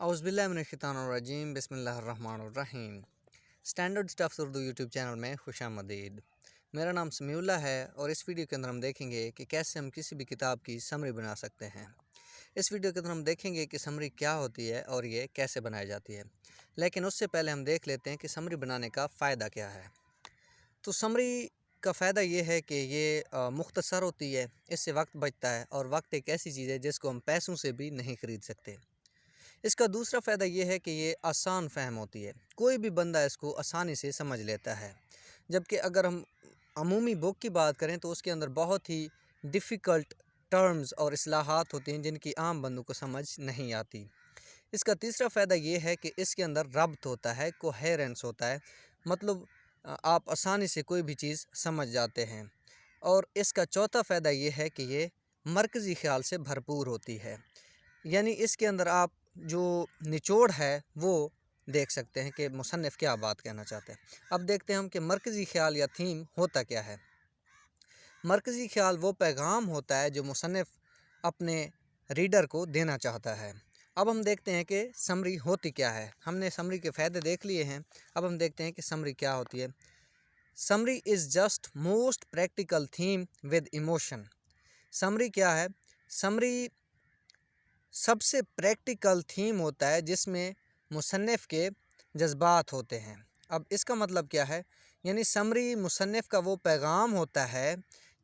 औज़ुबिल्लाहिमिनश्शैतानिर्रजीम बिस्मिल्लाहिर्रहमानिर्रहीम। Standard stuffs Urdu YouTube channel में खुशामदीद। मेरा नाम समीउल्लाह है और इस वीडियो के अंदर हम देखेंगे कि कैसे हम किसी भी किताब की समरी बना सकते हैं। इस वीडियो के अंदर हम देखेंगे कि समरी क्या होती है और ये कैसे बनाई जाती है, लेकिन उससे पहले हम देख लेते हैं कि समरी बनाने का फ़ायदा क्या है। तो समरी का फ़ायदा ये है कि ये मुख्तसर होती है, इससे वक्त बचता है और वक्त एक ऐसी चीज़ है जिसको हम पैसों से भी नहीं ख़रीद सकते। इसका दूसरा फ़ायदा ये है कि ये आसान फ़हम होती है, कोई भी बंदा इसको आसानी से समझ लेता है। जबकि अगर हम अमूमी बुक की बात करें तो उसके अंदर बहुत ही डिफ़िकल्ट टर्म्स और इस्लाहात होती हैं जिनकी आम बंदों को समझ नहीं आती। इसका तीसरा फ़ायदा ये है कि इसके अंदर रब्त होता है, कोहेरेंस होता है, मतलब आप आसानी से कोई भी चीज़ समझ जाते हैं। और इसका चौथा फ़ायदा ये है कि ये मरकज़ी ख़्याल से भरपूर होती है, यानी इसके अंदर आप जो निचोड़ है वो देख सकते हैं कि मुसन्निफ़ क्या बात कहना चाहते हैं। अब देखते हैं हम कि मरकज़ी ख़्याल या थीम होता क्या है। मरकज़ी ख़्याल वो पैगाम होता है जो मुसन्निफ़ अपने रीडर को देना चाहता है। अब हम देखते हैं कि समरी होती क्या है। हमने समरी के फ़ायदे देख लिए हैं, अब हम देखते हैं कि समरी क्या होती है। Summary is just most practical theme with emotion. Summary क्या है? समरी सबसे प्रैक्टिकल थीम होता है जिसमें मुसन्निफ़ के जज्बात होते हैं। अब इसका मतलब क्या है? यानी समरी मुसन्निफ़ का वो पैगाम होता है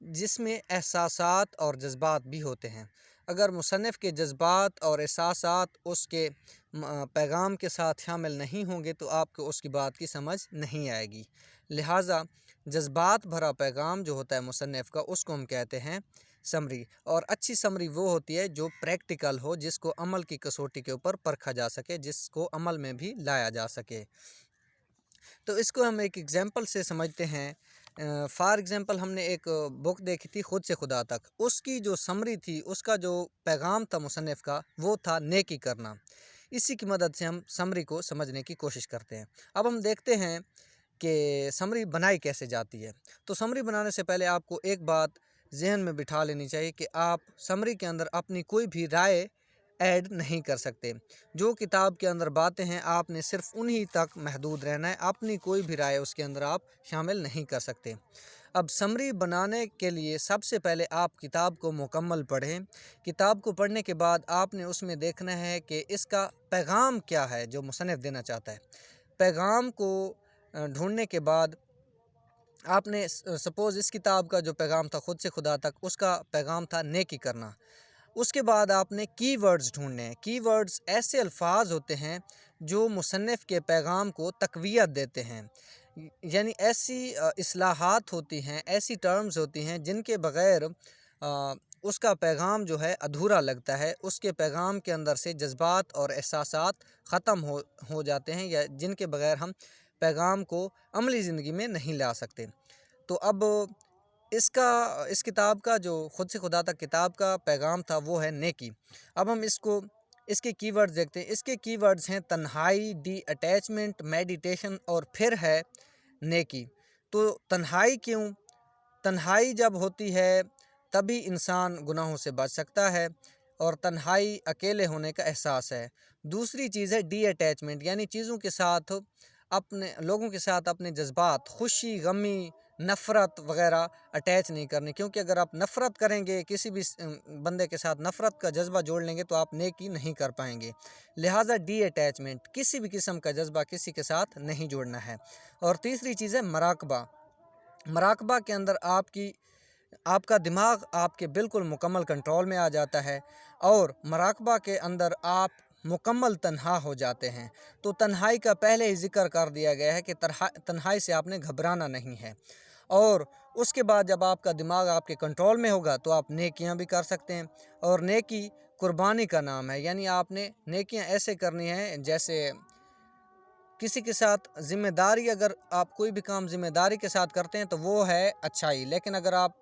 जिसमें एहसासात और जज्बात भी होते हैं। अगर मुसन्निफ़ के जज्बात और एहसासात उसके पैगाम के साथ शामिल नहीं होंगे तो आपको उसकी बात की समझ नहीं आएगी। लिहाजा जज्बात भरा पैगाम जो होता है मुसन्निफ़ का, उसको हम कहते हैं समरी। और अच्छी समरी वो होती है जो प्रैक्टिकल हो, जिसको अमल की कसौटी के ऊपर परखा जा सके, जिसको अमल में भी लाया जा सके। तो इसको हम एक एग्ज़ाम्पल से समझते हैं। फ़ॉर एग्ज़ाम्पल हमने एक बुक देखी थी खुद से खुदा तक, उसकी जो समरी थी, उसका जो पैगाम था मुसन्निफ़ का, वो था नेकी करना। इसी की मदद से हम समरी को समझने की कोशिश करते हैं। अब हम देखते हैं कि समरी बनाई कैसे जाती है। तो समरी बनाने से पहले आपको एक बात ज़हन में बिठा लेनी चाहिए कि आप समरी के अंदर अपनी कोई भी राय ऐड नहीं कर सकते। जो किताब के अंदर बातें हैं आपने सिर्फ़ उन्हीं तक महदूद रहना है, अपनी कोई भी राय उसके अंदर आप शामिल नहीं कर सकते। अब समरी बनाने के लिए सबसे पहले आप किताब को मुकम्मल पढ़ें। किताब को पढ़ने के बाद आपने उसमें देखना है कि इसका पैगाम क्या है जो मुसन्निफ़ देना चाहता है। पैगाम को ढूँढने के बाद आपने सपोज़ इस किताब का जो पैगाम था खुद से खुदा तक, उसका पैगाम था नेकी करना। उसके बाद आपने कीवर्ड्स ढूँढने हैं। कीवर्ड्स ऐसे अल्फाज होते हैं जो मुसन्निफ़ के पैगाम को तक़वियत देते हैं, यानी ऐसी इस्लाहात होती हैं, ऐसी टर्म्स होती हैं जिनके बग़ैर उसका पैगाम जो है अधूरा लगता है। उसके पैगाम के अंदर से जज्बात और एहसासात ख़त्म हो जाते हैं, या जिनके बग़ैर हम पैगाम को अमली ज़िंदगी में नहीं ला सकते। तो अब इस किताब का जो खुद से खुदा तक किताब का पैगाम था वो है नेकी। अब हम इसके कीवर्ड्स देखते हैं। इसके कीवर्ड्स हैं तन्हाई, डी अटैचमेंट, मेडिटेशन और फिर है नेकी। तो तन्हाई क्यों? तन्हाई जब होती है तभी इंसान गुनाहों से बच सकता है और तन्हाई अकेले होने का एहसास है। दूसरी चीज़ है डी अटैचमेंट, यानी चीज़ों के साथ अपने लोगों के साथ अपने जज्बात, खुशी, गमी, नफ़रत वग़ैरह अटैच नहीं करनी, क्योंकि अगर आप नफ़रत करेंगे, किसी भी बंदे के साथ नफ़रत का जज्बा जोड़ लेंगे तो आप नेकी नहीं कर पाएंगे। लिहाजा डी अटैचमेंट, किसी भी किस्म का जज्बा किसी के साथ नहीं जोड़ना है। और तीसरी चीज़ है मराक़बा। मराक़बा के अंदर आपका दिमाग आपके बिल्कुल मुकम्मल कंट्रोल में आ जाता है और मराक़बा के अंदर आप मुकम्मल तन्हा हो जाते हैं। तो तन्हाई का पहले ही ज़िक्र कर दिया गया है कि तन्हाई से आपने घबराना नहीं है। और उसके बाद जब आपका दिमाग आपके कंट्रोल में होगा तो आप नेकियां भी कर सकते हैं। और नेकी कुर्बानी का नाम है, यानी आपने नेकियां ऐसे करनी हैं जैसे किसी के साथ ज़िम्मेदारी, अगर आप कोई भी काम ज़िम्मेदारी के साथ करते हैं तो वो है अच्छाई, लेकिन अगर आप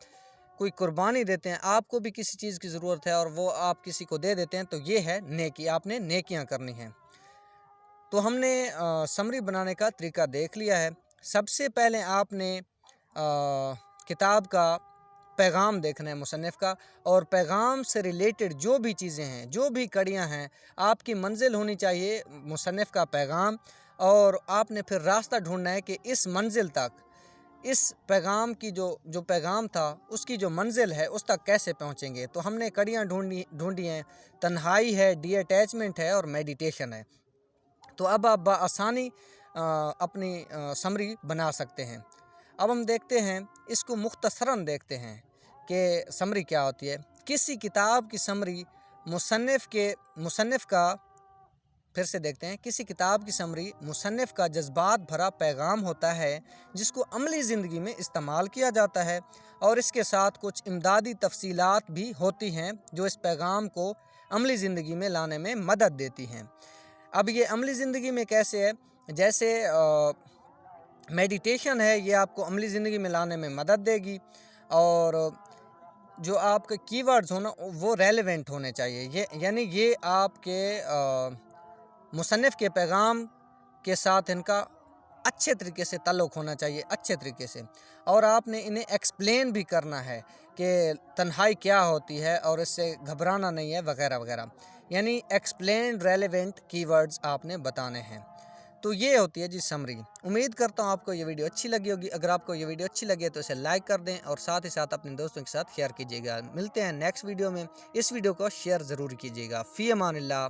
कोई कुर्बानी देते हैं, आपको भी किसी चीज़ की ज़रूरत है और वो आप किसी को दे देते हैं, तो ये है नेकी, आपने नेकियां करनी हैं। तो हमने समरी बनाने का तरीका देख लिया है। सबसे पहले आपने किताब का पैगाम देखना है मुसन्निफ़ का, और पैगाम से रिलेटेड जो भी चीज़ें हैं, जो भी कड़ियाँ हैं, आपकी मंजिल होनी चाहिए मुसन्निफ़ का पैगाम, और आपने फिर रास्ता ढूंढना है कि इस मंजिल तक, इस पैगाम की जो पैगाम था उसकी जो मंजिल है उस तक कैसे पहुँचेंगे। तो हमने कड़ियाँ ढूंढी हैं, तन्हाई है, डी अटैचमेंट है और मेडिटेशन है। तो अब आप बआसानी अपनी समरी बना सकते हैं। अब हम देखते हैं, इसको मुख्तसरन देखते हैं कि समरी क्या होती है। किसी किताब की समरी मुसन्निफ़ का, फिर से देखते हैं, किसी किताब की समरी मुसन्निफ़ का जज्बात भरा पैगाम होता है जिसको अमली ज़िंदगी में इस्तेमाल किया जाता है, और इसके साथ कुछ इमदादी तफसीलात भी होती हैं जो इस पैगाम को अमली ज़िंदगी में लाने में मदद देती हैं। अब ये अमली ज़िंदगी में कैसे है, जैसे मेडिटेशन है, ये आपको अमली ज़िंदगी में लाने में मदद देगी, और जो आपके कीवर्ड्स हो ना वो रेलेवेंट होने चाहिए। ये यानी ये आपके मुसन्निफ़ के पैगाम के साथ इनका अच्छे तरीके से ताल्लुक़ होना चाहिए, अच्छे तरीके से, और आपने इन्हें एक्सप्लेन भी करना है कि तन्हाई क्या होती है और इससे घबराना नहीं है वगैरह वगैरह। यानी एक्सप्लेन रेलेवेंट कीवर्ड्स आपने बताने हैं। तो ये होती है जी समरी। उम्मीद करता हूँ आपको ये वीडियो अच्छी लगी होगी। अगर आपको ये वीडियो अच्छी लगे तो इसे लाइक कर दें और साथ ही साथ अपने दोस्तों के साथ शेयर कीजिएगा। मिलते हैं नेक्स्ट वीडियो में। इस वीडियो को शेयर ज़रूर कीजिएगा। फ़ी अमानिल्लाह।